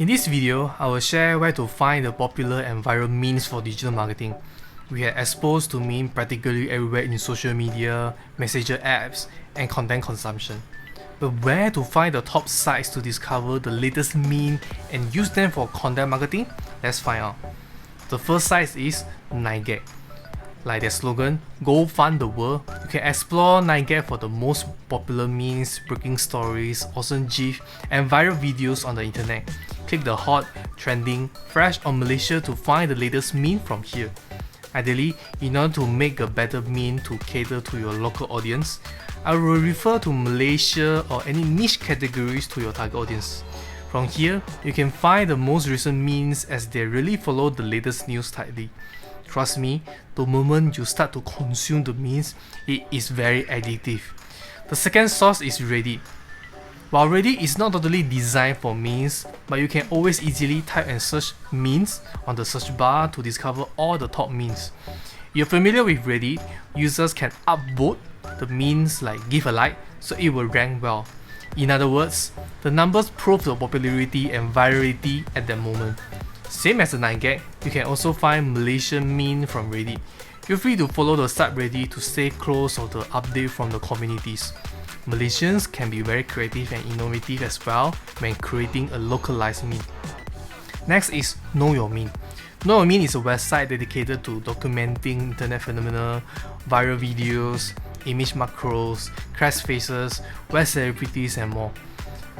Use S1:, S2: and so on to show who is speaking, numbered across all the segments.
S1: In this video, I will share where to find the popular and viral memes for digital marketing. We are exposed to memes practically everywhere in social media, messenger apps, and content consumption. But where to find the top sites to discover the latest meme and use them for content marketing? Let's find out. The first site is 9gag. Like their slogan, go fund the world, you can explore 9gag for the most popular memes, breaking stories, awesome GIF, and viral videos on the internet. Click the hot, trending, fresh or Malaysia to find the latest meme from here. Ideally, in order to make a better meme to cater to your local audience, I will refer to Malaysia or any niche categories to your target audience. From here, you can find the most recent memes as they really follow the latest news tightly. Trust me, the moment you start to consume the memes, it is very addictive. The second source is Reddit. While Reddit is not totally designed for memes, but you can always easily type and search memes on the search bar to discover all the top memes. If you're familiar with Reddit, users can upvote the memes like give a like, so it will rank well. In other words, the numbers prove the popularity and virality at that moment. Same as the 9gag, you can also find Malaysian meme from Reddit. Feel free to follow the subreddit to stay close of the update from the communities. Malaysians can be very creative and innovative as well when creating a localized meme. Next is Know Your Meme. Know Your Meme is a website dedicated to documenting internet phenomena, viral videos, image macros, crash faces, web celebrities and more.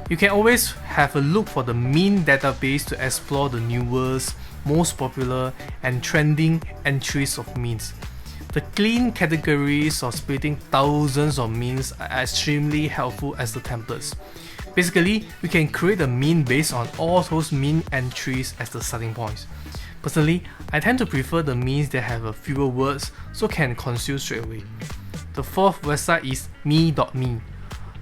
S1: You can always have a look for the meme database to explore the newest, most popular and trending entries of memes. The clean categories of splitting thousands of memes are extremely helpful as the templates. Basically, we can create a meme based on all those meme entries as the starting points. Personally, I tend to prefer the memes that have a fewer words so can consume straight away. The fourth website is me.me.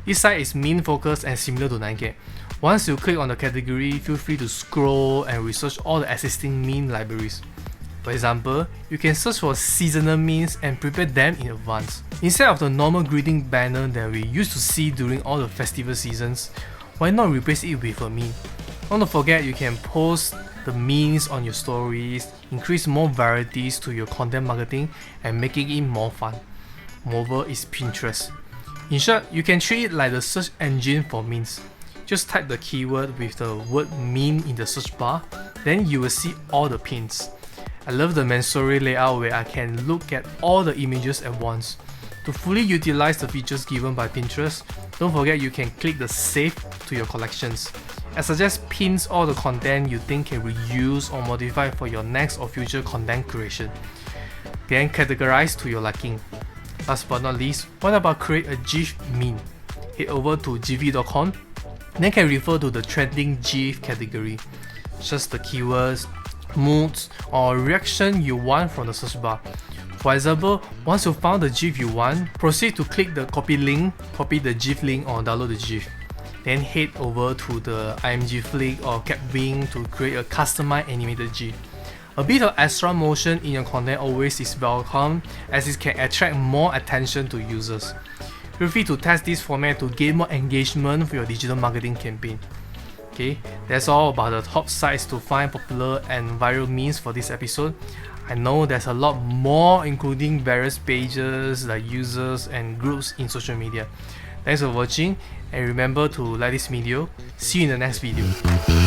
S1: This site is meme focused and similar to 9gag. Once you click on the category, feel free to scroll and research all the existing meme libraries. For example, you can search for seasonal memes and prepare them in advance. Instead of the normal greeting banner that we used to see during all the festival seasons, why not replace it with a meme? Don't forget you can post the memes on your stories, increase more varieties to your content marketing and making it more fun. Moreover is Pinterest. In short, you can treat it like the search engine for memes. Just type the keyword with the word meme in the search bar, then you will see all the pins. I love the Mansory layout where I can look at all the images at once. To fully utilize the features given by Pinterest, don't forget you can click the save to your collections. I suggest pins all the content you think can reuse or modify for your next or future content creation. Then categorize to your liking. Last but not least, what about create a GIF meme? Head over to giphy.com, then can refer to the trending GIF category. Just the keywords, moods, or reaction you want from the search bar. For example, once you found the GIF you want, proceed to click the copy link, copy the GIF link or download the GIF. Then head over to the IMG Flick or Capwing to create a customized animated GIF. A bit of extra motion in your content always is welcome as it can attract more attention to users. Feel free to test this format to gain more engagement for your digital marketing campaign. Okay, that's all about the top sites to find popular and viral memes for this episode. I know there's a lot more including various pages like users and groups in social media. Thanks for watching and remember to like this video. See you in the next video.